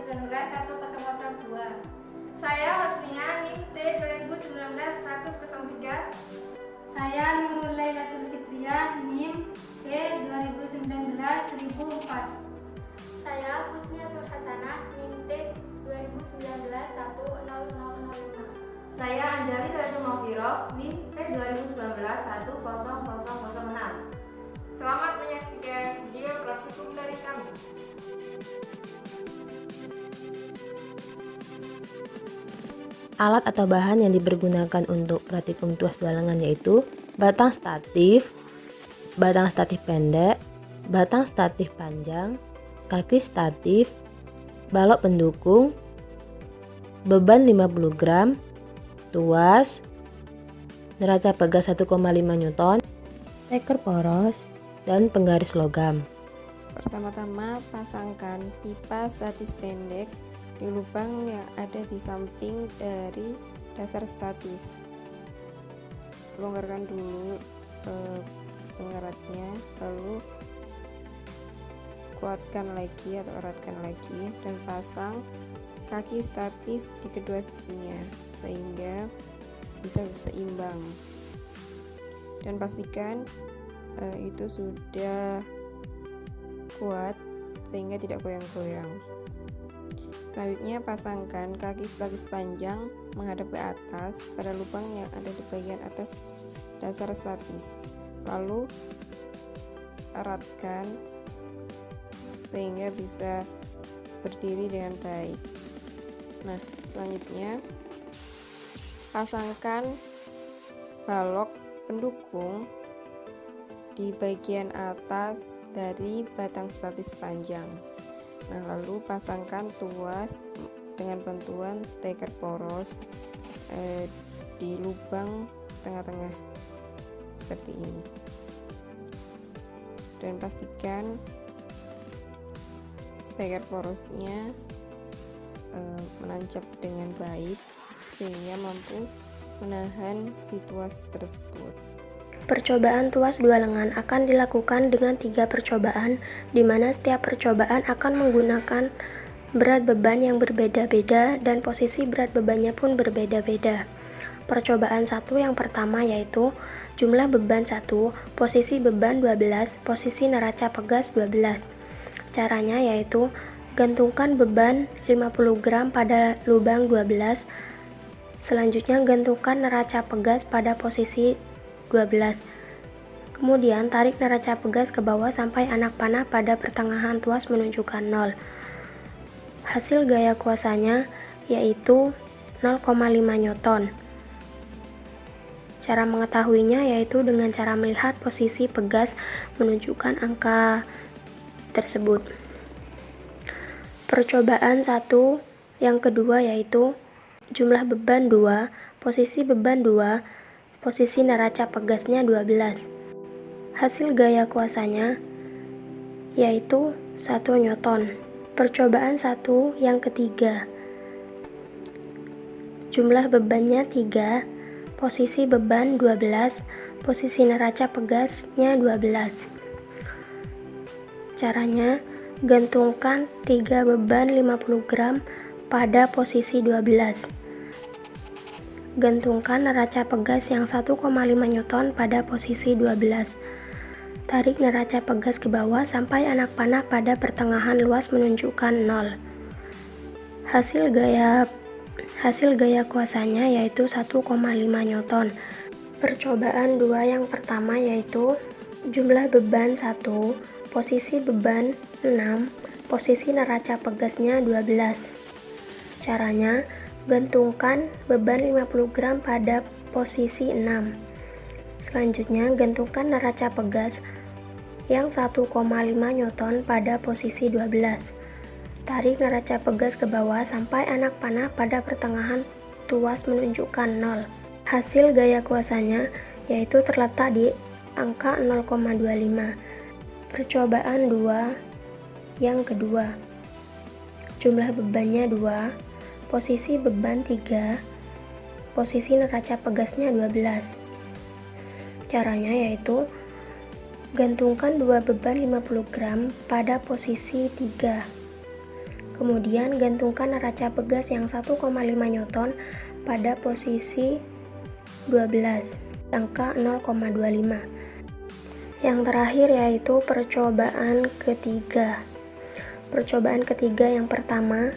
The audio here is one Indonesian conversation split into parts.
2019-1002. Saya Hosnia, NIM T 2019-100-3. Saya Nurul Lailatul Fitriah, NIM T 2019-1004. Saya Husniatul Hasanah, NIM T 2019-10005. Saya Anjali Ratu Mawfiro, NIM T 2019-10006. Selamat menyaksikan video praktikum dari kami. Alat atau bahan yang dipergunakan untuk praktikum tuas dua lengan yaitu batang statif pendek, batang statif panjang, kaki statif, balok pendukung, beban 50 gram, tuas, neraca pegas 1,5 Newton, steker poros, dan penggaris logam. Pertama-tama pasangkan pipa statis pendek di lubang yang ada di samping dari dasar statis. Longgarkan dulu pengeratnya, lalu kuatkan lagi atau eratkan lagi dan pasang kaki statis di kedua sisinya sehingga bisa seimbang, dan pastikan itu sudah kuat sehingga tidak goyang-goyang. Selanjutnya pasangkan kaki statis panjang menghadap ke atas pada lubang yang ada di bagian atas dasar statis, lalu eratkan sehingga bisa berdiri dengan baik. Nah, selanjutnya pasangkan balok pendukung di bagian atas dari batang statis panjang. Nah, lalu pasangkan tuas dengan bantuan steker poros di lubang tengah-tengah seperti ini, dan pastikan steker porosnya menancap dengan baik sehingga mampu menahan si tuas tersebut. Percobaan tuas dua lengan akan dilakukan dengan 3 percobaan, di mana setiap percobaan akan menggunakan berat beban yang berbeda-beda dan posisi berat bebannya pun berbeda-beda. Percobaan 1 yang pertama yaitu jumlah beban 1, posisi beban 12, posisi neraca pegas 12. Caranya yaitu gantungkan beban 50 gram pada lubang 12, selanjutnya gantungkan neraca pegas pada posisi 12. Kemudian tarik neraca pegas ke bawah sampai anak panah pada pertengahan tuas menunjukkan 0. Hasil gaya kuasanya yaitu 0,5 Newton. Cara mengetahuinya yaitu dengan cara melihat posisi pegas menunjukkan angka tersebut. Percobaan 1 yang kedua yaitu jumlah beban 2, posisi beban 2, posisi neraca pegasnya 12. Hasil gaya kuasanya yaitu 1 Newton. Percobaan 1 yang ketiga, jumlah bebannya 3, posisi beban 12, posisi neraca pegasnya 12. Caranya, gantungkan 3 beban 50 gram pada posisi 12. Gantungkan neraca pegas yang 1,5 Newton pada posisi 12. Tarik neraca pegas ke bawah sampai anak panah pada pertengahan luas menunjukkan 0. Hasil gaya kuasanya yaitu 1,5 Newton. Percobaan 2 yang pertama yaitu jumlah beban 1, posisi beban 6, posisi neraca pegasnya 12. Caranya, gantungkan beban 50 gram pada posisi 6. Selanjutnya, gantungkan neraca pegas yang 1,5 Newton pada posisi 12. Tarik neraca pegas ke bawah sampai anak panah pada pertengahan tuas menunjukkan 0. Hasil gaya kuasanya yaitu terletak di angka 0,25. Percobaan 2 yang kedua, jumlah bebannya 2, posisi beban 3, posisi neraca pegasnya 12. Caranya yaitu gantungkan 2 beban 50 gram pada posisi 3. Kemudian gantungkan neraca pegas yang 1,5 Newton pada posisi 12, angka 0,25. Yang terakhir yaitu percobaan ketiga. Percobaan ketiga yang pertama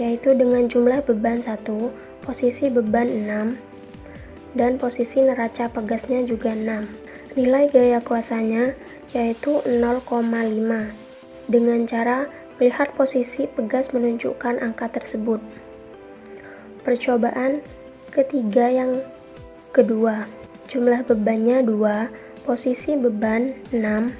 yaitu dengan jumlah beban 1, posisi beban 6, dan posisi neraca pegasnya juga 6. Nilai gaya kuasanya yaitu 0,5 dengan cara melihat posisi pegas menunjukkan angka tersebut. Percobaan ketiga yang kedua, jumlah bebannya 2, posisi beban 6,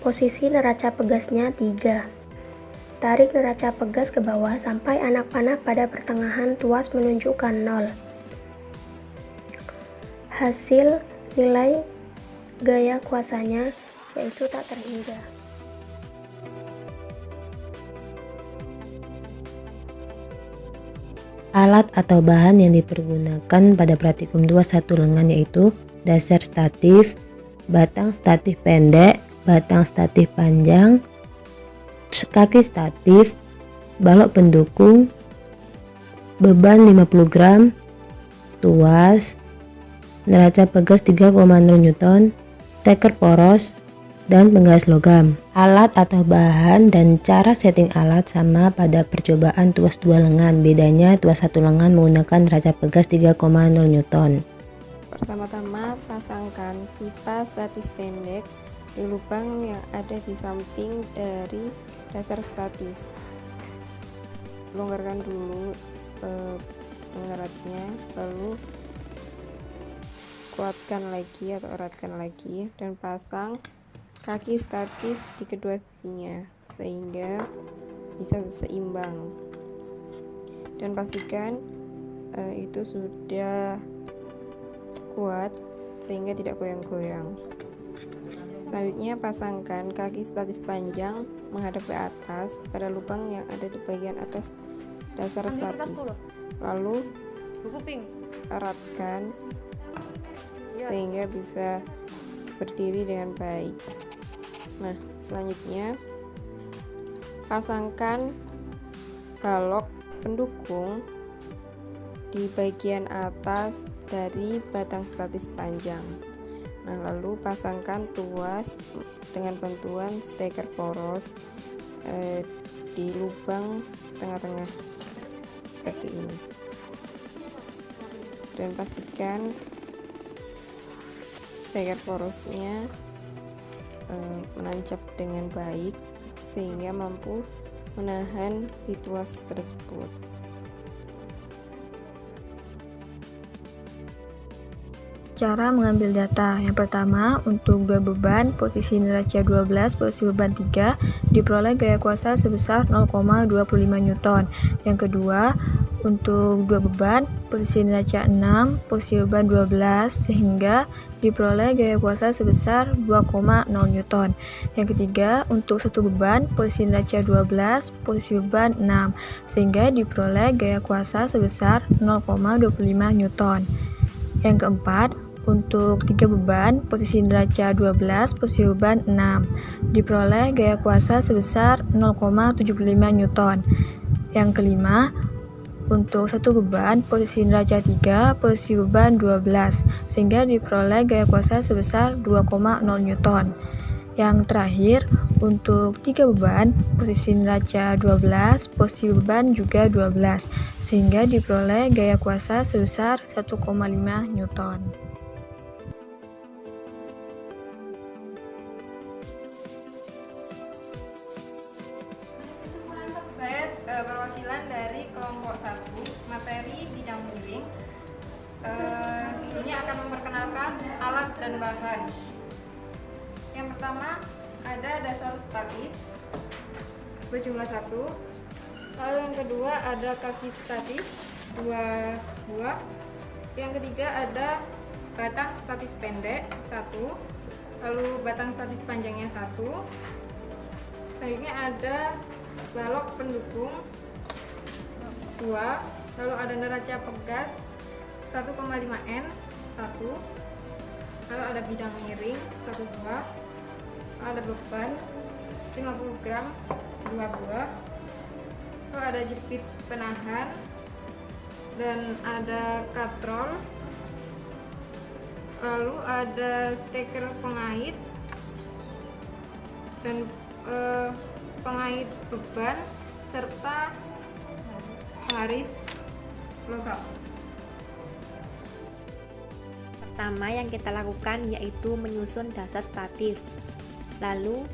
posisi neraca pegasnya 3. Tarik neraca pegas ke bawah sampai anak panah pada pertengahan tuas menunjukkan 0. Hasil nilai gaya kuasanya yaitu tak terhingga. Alat atau bahan yang dipergunakan pada praktikum 21 lengan yaitu dasar statif, batang statif pendek, batang statif panjang, kaki statif, balok pendukung, beban 50 gram, tuas, neraca pegas 3,0 Newton, steker poros, dan penggas logam. Alat atau bahan dan cara setting alat sama pada percobaan tuas 2 lengan. Bedanya tuas 1 lengan menggunakan neraca pegas 3,0 Newton. Pertama-tama pasangkan pipa statis pendek di lubang yang ada di samping dari dasar statis. Longgarkan dulu pengeratnya, lalu kuatkan lagi atau eratkan lagi dan pasang kaki statis di kedua sisinya sehingga bisa seimbang, dan pastikan itu sudah kuat sehingga tidak goyang-goyang. Selanjutnya pasangkan kaki statis panjang menghadap ke atas pada lubang yang ada di bagian atas dasar statis, lalu eratkan sehingga bisa berdiri dengan baik. Nah, selanjutnya pasangkan balok pendukung di bagian atas dari batang statis panjang. Nah, lalu pasangkan tuas dengan bantuan steker poros di lubang tengah-tengah seperti ini, dan pastikan steker porosnya menancap dengan baik sehingga mampu menahan si tuas tersebut. Cara mengambil data. Yang pertama, untuk 2 beban, posisi neraca 12, posisi beban 3, diperoleh gaya kuasa sebesar 0,25 Newton. Yang kedua, untuk 2 beban, posisi neraca 6, posisi beban 12, sehingga diperoleh gaya kuasa sebesar 2,0 Newton. Yang ketiga, untuk 1 beban, posisi neraca 12, posisi beban 6, sehingga diperoleh gaya kuasa sebesar 0,25 Newton. Yang keempat, untuk 3 beban, posisi neraca 12, posisi beban 6, diperoleh gaya kuasa sebesar 0,75 Newton. Yang kelima, untuk 1 beban, posisi neraca 3, posisi beban 12, sehingga diperoleh gaya kuasa sebesar 2,0 Newton. Yang terakhir, untuk 3 beban, posisi neraca 12, posisi beban juga 12, sehingga diperoleh gaya kuasa sebesar 1,5 Newton. Saya perwakilan dari kelompok 1 materi bidang miring. Sebelumnya akan memperkenalkan alat dan bahan. Yang pertama ada dasar statis berjumlah 1, lalu yang kedua ada kaki statis 2 buah, yang ketiga ada batang statis pendek 1, lalu batang statis panjangnya 1, selanjutnya ada balok pendukung 2, lalu ada neraca pegas 1,5 N 1, lalu ada bidang miring 1 buah, ada beban 50 gram 2 buah, lalu ada jepit penahan, dan ada katrol, lalu ada steker pengait dan pengait beban serta garis logam. Pertama yang kita lakukan yaitu menyusun dasar statif, lalu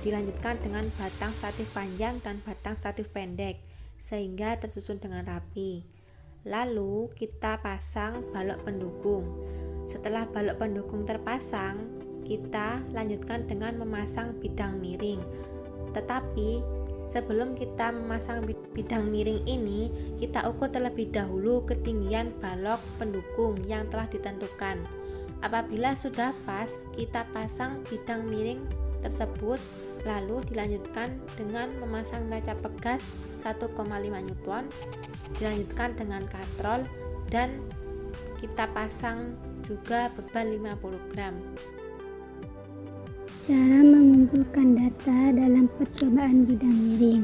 dilanjutkan dengan batang statif panjang dan batang statif pendek sehingga tersusun dengan rapi. Lalu kita pasang balok pendukung. Setelah balok pendukung terpasang, kita lanjutkan dengan memasang bidang miring. Tetapi sebelum kita memasang bidang miring ini, kita ukur terlebih dahulu ketinggian balok pendukung yang telah ditentukan. Apabila sudah pas, kita pasang bidang miring tersebut, lalu dilanjutkan dengan memasang neraca pegas 1,5 Newton, dilanjutkan dengan katrol, dan kita pasang juga beban 50 gram. Cara mengumpulkan data dalam percobaan bidang miring.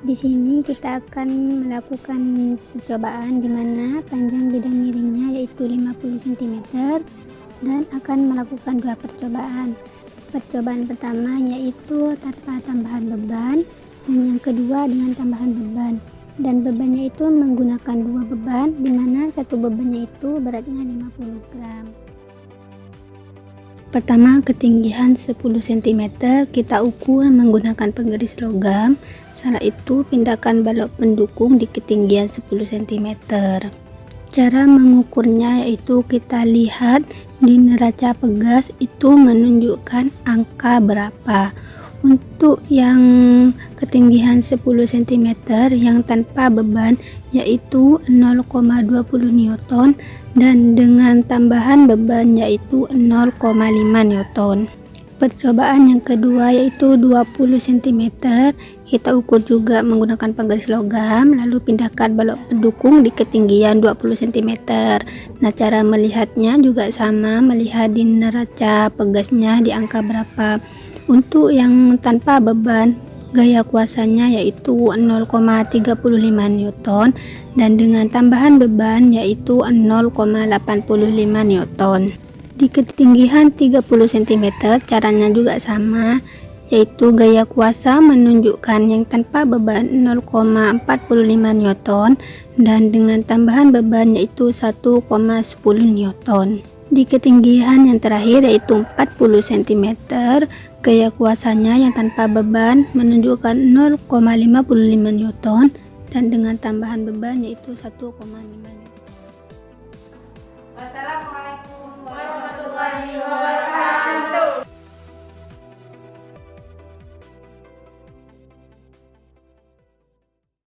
Di sini kita akan melakukan percobaan di mana panjang bidang miringnya yaitu 50 cm dan akan melakukan dua percobaan. Percobaan pertama yaitu tanpa tambahan beban dan yang kedua dengan tambahan beban. Dan bebannya itu menggunakan dua beban di mana satu bebannya itu beratnya 50 gram. Pertama, ketinggian 10 cm kita ukur menggunakan penggaris logam. Setelah itu, pindahkan balok pendukung di ketinggian 10 cm. Cara mengukurnya yaitu kita lihat di neraca pegas itu menunjukkan angka berapa. Untuk yang ketinggian 10 cm yang tanpa beban yaitu 0,20 Newton dan dengan tambahan beban yaitu 0,5 Newton. Percobaan yang kedua yaitu 20 cm, kita ukur juga menggunakan penggaris logam, lalu pindahkan balok pendukung di ketinggian 20 cm. Nah, cara melihatnya juga sama, melihat di neraca pegasnya di angka berapa. Untuk yang tanpa beban, gaya kuasanya yaitu 0,35 Newton dan dengan tambahan beban yaitu 0,85 Newton. Di ketinggian 30 cm caranya juga sama, yaitu gaya kuasa menunjukkan yang tanpa beban 0,45 Newton dan dengan tambahan beban yaitu 1,10 Newton. Di ketinggian yang terakhir yaitu 40 cm, gaya kuasanya yang tanpa beban menunjukkan 0,55 Newton dan dengan tambahan beban yaitu 1,5 Newton.